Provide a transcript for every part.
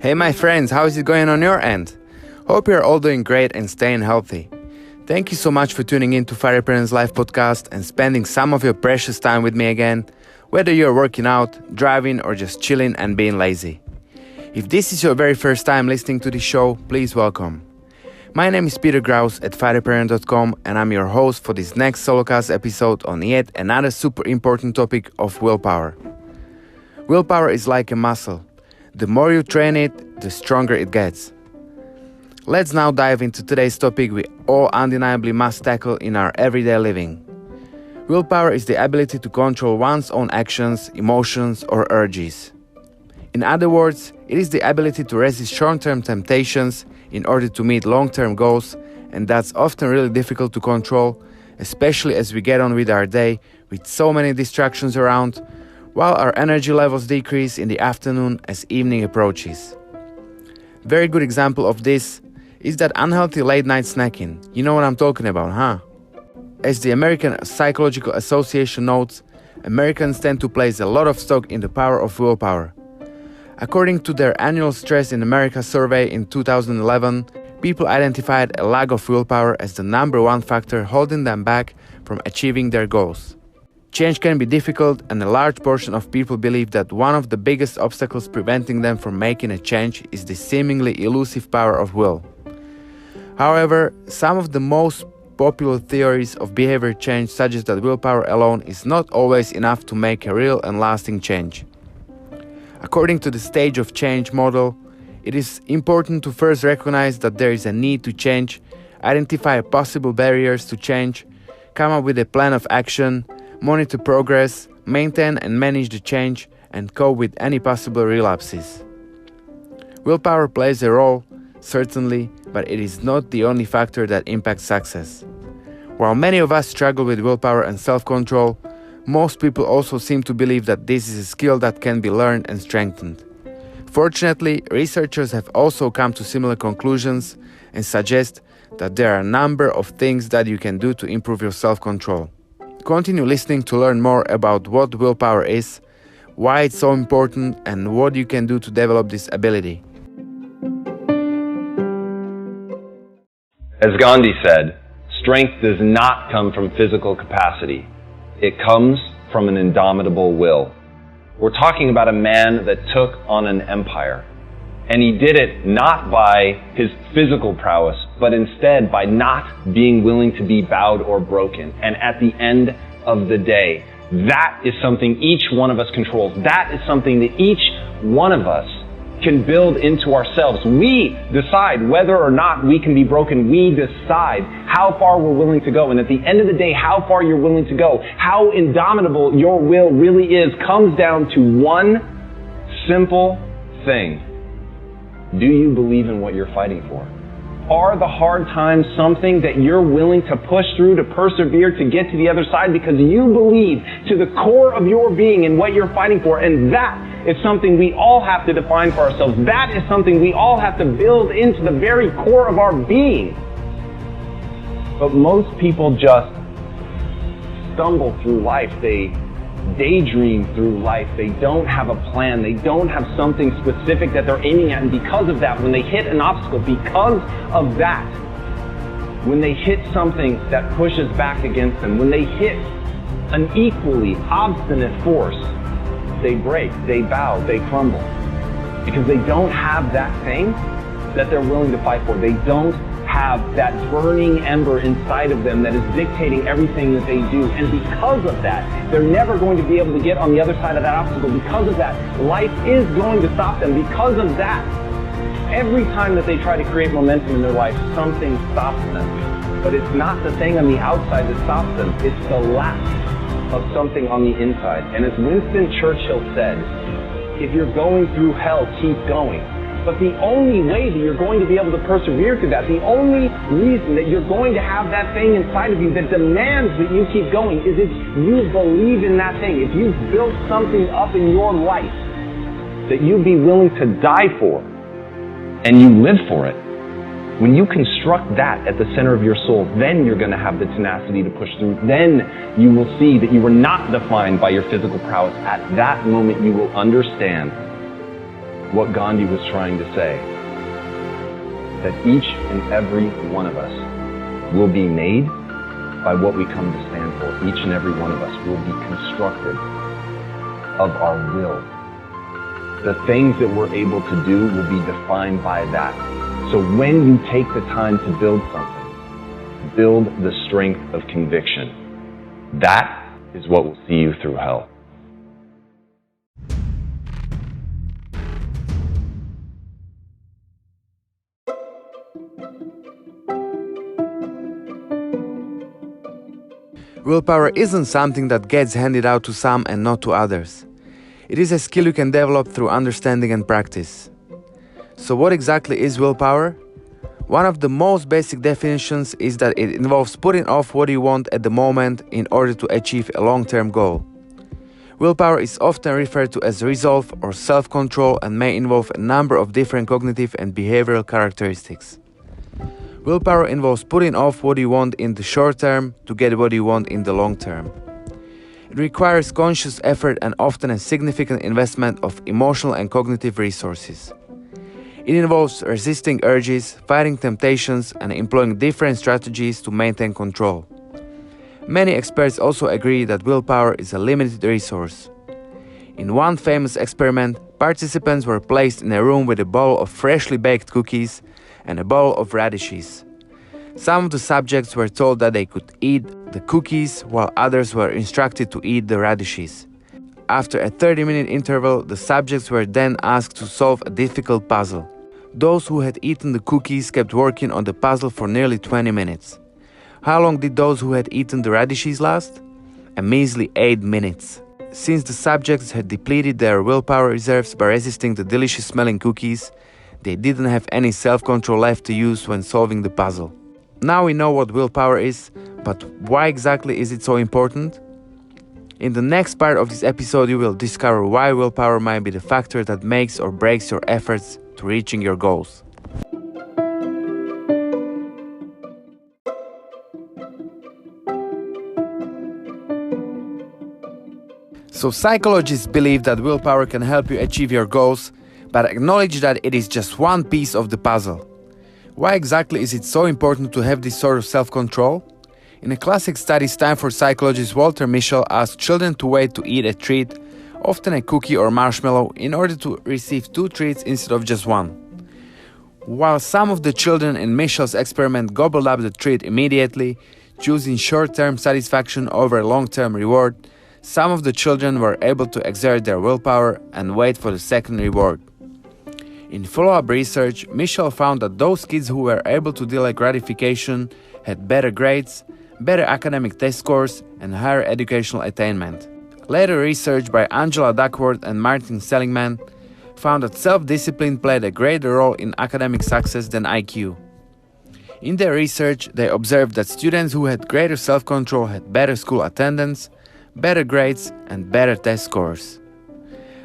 Hey my friends, how is it going on your end? Hope you're all doing great and staying healthy. Thank you so much for tuning in to Fire Parents Life podcast and spending some of your precious time with me again, whether you're working out, driving, or just chilling and being lazy. If this is your very first time listening to this show, please welcome. My name is Peter Graus at fireparent.com and I'm your host for this next solocast episode on yet another super important topic of willpower. Willpower is like a muscle. The more you train it, the stronger it gets. Let's now dive into today's topic we all undeniably must tackle in our everyday living. Willpower is the ability to control one's own actions, emotions, or urges. In other words, it is the ability to resist short-term temptations in order to meet long-term goals, and that's often really difficult to control, especially as we get on with our day with so many distractions around, while our energy levels decrease in the afternoon as evening approaches. Very good example of this is that unhealthy late-night snacking. You know what I'm talking about, huh? As the American Psychological Association notes, Americans tend to place a lot of stock in the power of willpower. According to their annual Stress in America survey in 2011, people identified a lack of willpower as the number one factor holding them back from achieving their goals. Change can be difficult, and a large portion of people believe that one of the biggest obstacles preventing them from making a change is the seemingly elusive power of will. However, some of the most popular theories of behavior change suggest that willpower alone is not always enough to make a real and lasting change. According to the stage of change model, it is important to first recognize that there is a need to change, identify possible barriers to change, come up with a plan of action, monitor progress, maintain and manage the change, and cope with any possible relapses. Willpower plays a role, certainly, but it is not the only factor that impacts success. While many of us struggle with willpower and self-control, most people also seem to believe that this is a skill that can be learned and strengthened. Fortunately, researchers have also come to similar conclusions and suggest that there are a number of things that you can do to improve your self-control. Continue listening to learn more about what willpower is, why it's so important, and what you can do to develop this ability. As Gandhi said, strength does not come from physical capacity. It comes from an indomitable will. We're talking about a man that took on an empire. And he did it not by his physical prowess, but instead by not being willing to be bowed or broken. And at the end of the day, that is something each one of us controls. That is something that each one of us can build into ourselves. We decide whether or not we can be broken. We decide how far we're willing to go. And at the end of the day, how far you're willing to go, how indomitable your will really is, comes down to one simple thing. Do you believe in what you're fighting for? Are the hard times something that you're willing to push through, to persevere, to get to the other side because you believe to the core of your being in what you're fighting for? And that is something we all have to define for ourselves. That is something we all have to build into the very core of our being. But most people just stumble through life. They daydream through life. They don't have a plan. They don't have something specific that they're aiming at. And because of that, when they hit an obstacle, because of that, when they hit something that pushes back against them, when they hit an equally obstinate force, they break, they bow, they crumble. Because they don't have that thing that they're willing to fight for. They don't have that burning ember inside of them that is dictating everything that they do. And because of that, they're never going to be able to get on the other side of that obstacle. Because of that, life is going to stop them. Because of that, every time that they try to create momentum in their life, something stops them. But it's not the thing on the outside that stops them. It's the lack of something on the inside. And as Winston Churchill said, if you're going through hell, keep going. But the only way that you're going to be able to persevere through that, the only reason that you're going to have that thing inside of you that demands that you keep going is if you believe in that thing. If you've built something up in your life that you'd be willing to die for, and you live for it, When you construct that at the center of your soul, then you're going to have the tenacity to push through. Then you will see that you were not defined by your physical prowess. At that moment, you will understand what Gandhi was trying to say. That each and every one of us will be made by what we come to stand for. Each and every one of us will be constructed of our will. The things that we're able to do will be defined by that. So when you take the time to build something, build the strength of conviction. That is what will see you through hell. Willpower isn't something that gets handed out to some and not to others. It is a skill you can develop through understanding and practice. So what exactly is willpower? One of the most basic definitions is that it involves putting off what you want at the moment in order to achieve a long-term goal. Willpower is often referred to as resolve or self-control and may involve a number of different cognitive and behavioral characteristics. Willpower involves putting off what you want in the short term to get what you want in the long term. It requires conscious effort and often a significant investment of emotional and cognitive resources. It involves resisting urges, fighting temptations, and employing different strategies to maintain control. Many experts also agree that willpower is a limited resource. In one famous experiment, participants were placed in a room with a bowl of freshly baked cookies and a bowl of radishes. Some of the subjects were told that they could eat the cookies, while others were instructed to eat the radishes. After a 30-minute interval, the subjects were then asked to solve a difficult puzzle. Those who had eaten the cookies kept working on the puzzle for nearly 20 minutes. How long did those who had eaten the radishes last? A measly 8 minutes. Since the subjects had depleted their willpower reserves by resisting the delicious-smelling cookies, they didn't have any self-control left to use when solving the puzzle. Now we know what willpower is, but why exactly is it so important? In the next part of this episode, you will discover why willpower might be the factor that makes or breaks your efforts to reaching your goals. So psychologists believe that willpower can help you achieve your goals, but acknowledge that it is just one piece of the puzzle. Why exactly is it so important to have this sort of self-control? In a classic study, Stanford psychologist Walter Mischel asked children to wait to eat a treat, often a cookie or marshmallow, in order to receive 2 treats instead of just 1. While some of the children in Mischel's experiment gobbled up the treat immediately, choosing short-term satisfaction over long-term reward, some of the children were able to exert their willpower and wait for the second reward. In follow-up research, Mischel found that those kids who were able to delay gratification had better grades, better academic test scores, and higher educational attainment. Later research by Angela Duckworth and Martin Seligman found that self-discipline played a greater role in academic success than IQ. In their research, they observed that students who had greater self-control had better school attendance, better grades, and better test scores.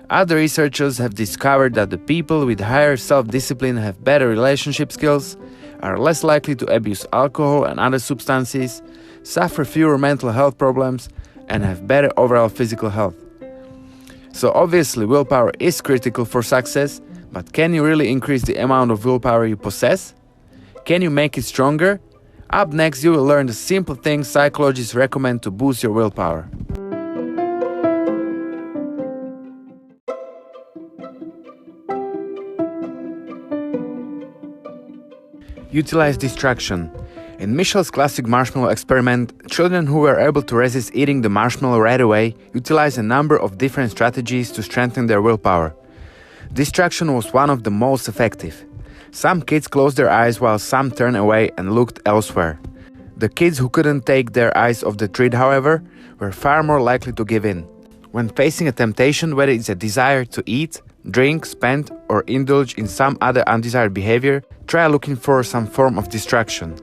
Other researchers have discovered that the people with higher self-discipline have better relationship skills, are less likely to abuse alcohol and other substances, suffer fewer mental health problems, and have better overall physical health. So obviously willpower is critical for success, but can you really increase the amount of willpower you possess? Can you make it stronger? Up next, you will learn the simple things psychologists recommend to boost your willpower. Utilize distraction. In Mischel's classic marshmallow experiment, children who were able to resist eating the marshmallow right away utilized a number of different strategies to strengthen their willpower. Distraction was one of the most effective. Some kids closed their eyes while some turned away and looked elsewhere. The kids who couldn't take their eyes off the treat, however, were far more likely to give in. When facing a temptation, whether it's a desire to eat, drink, spend, or indulge in some other undesired behavior, try looking for some form of distraction.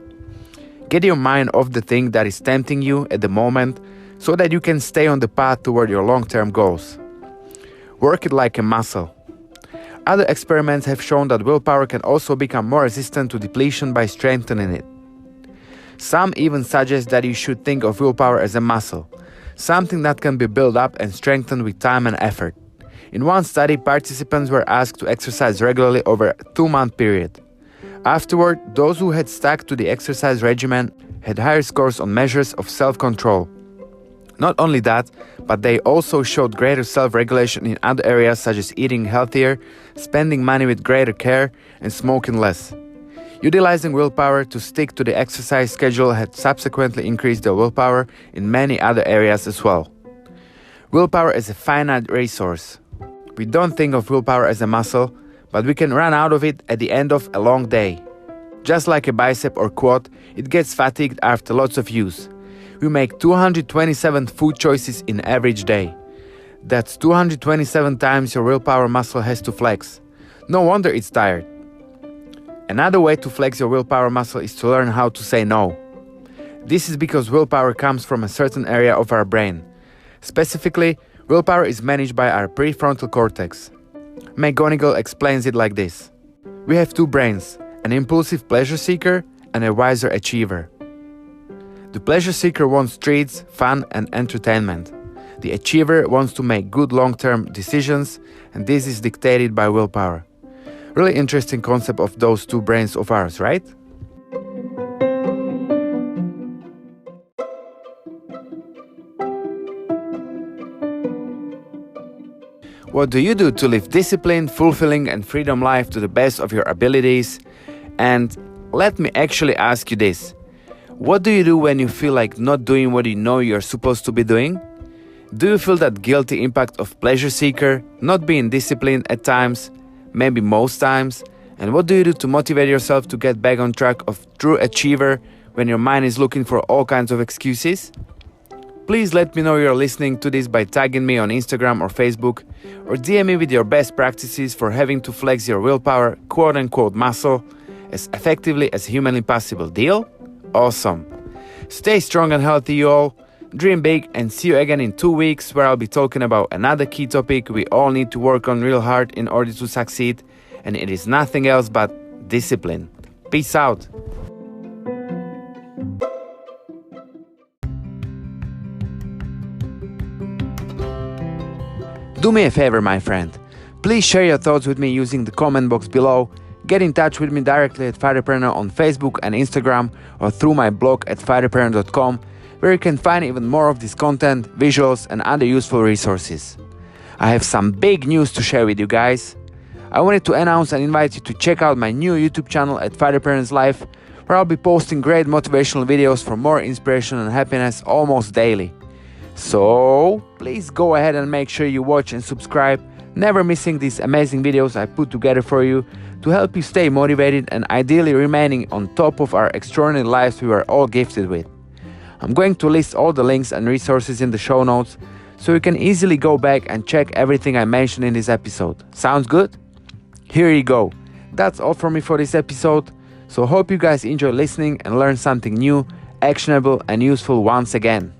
Get your mind off the thing that is tempting you at the moment so that you can stay on the path toward your long-term goals. Work it like a muscle. Other experiments have shown that willpower can also become more resistant to depletion by strengthening it. Some even suggest that you should think of willpower as a muscle, something that can be built up and strengthened with time and effort. In one study, participants were asked to exercise regularly over a 2-month period. Afterward, those who had stuck to the exercise regimen had higher scores on measures of self-control. Not only that, but they also showed greater self-regulation in other areas such as eating healthier, spending money with greater care, and smoking less. Utilizing willpower to stick to the exercise schedule had subsequently increased the willpower in many other areas as well. Willpower is a finite resource. We don't think of willpower as a muscle, but we can run out of it at the end of a long day. Just like a bicep or quad, it gets fatigued after lots of use. We make 227 food choices in average day. That's 227 times your willpower muscle has to flex. No wonder it's tired. Another way to flex your willpower muscle is to learn how to say no. This is because willpower comes from a certain area of our brain. Specifically, willpower is managed by our prefrontal cortex. McGonigal explains it like this. We have two brains, an impulsive pleasure seeker and a wiser achiever. The pleasure seeker wants treats, fun, and entertainment. The achiever wants to make good long-term decisions, and this is dictated by willpower. Really interesting concept of those two brains of ours, right? What do you do to live disciplined, fulfilling, and freedom life to the best of your abilities? And let me actually ask you this. What do you do when you feel like not doing what you know you're supposed to be doing? Do you feel that guilty impact of pleasure seeker, not being disciplined at times, maybe most times? And what do you do to motivate yourself to get back on track of true achiever when your mind is looking for all kinds of excuses? Please let me know you're listening to this by tagging me on Instagram or Facebook, or DM me with your best practices for having to flex your willpower quote-unquote muscle as effectively as humanly possible. Deal? Awesome. Stay strong and healthy, you all. Dream big, and see you again in 2 weeks where I'll be talking about another key topic we all need to work on real hard in order to succeed, and it is nothing else but discipline. Peace out. Do me a favor, my friend. Please share your thoughts with me using the comment box below. Get in touch with me directly at Firepreneur on Facebook and Instagram, or through my blog at firepreneur.com, where you can find even more of this content, visuals, and other useful resources. I have some big news to share with you guys. I wanted to announce and invite you to check out my new YouTube channel at Firepreneur's Life, where I'll be posting great motivational videos for more inspiration and happiness almost daily. So please go ahead and make sure you watch and subscribe, never missing these amazing videos I put together for you to help you stay motivated and ideally remaining on top of our extraordinary lives we are all gifted with. I'm going to list all the links and resources in the show notes so you can easily go back and check everything I mentioned in this episode. Sounds good? Here you go. That's all from me for this episode. So hope you guys enjoy listening and learn something new, actionable, and useful once again.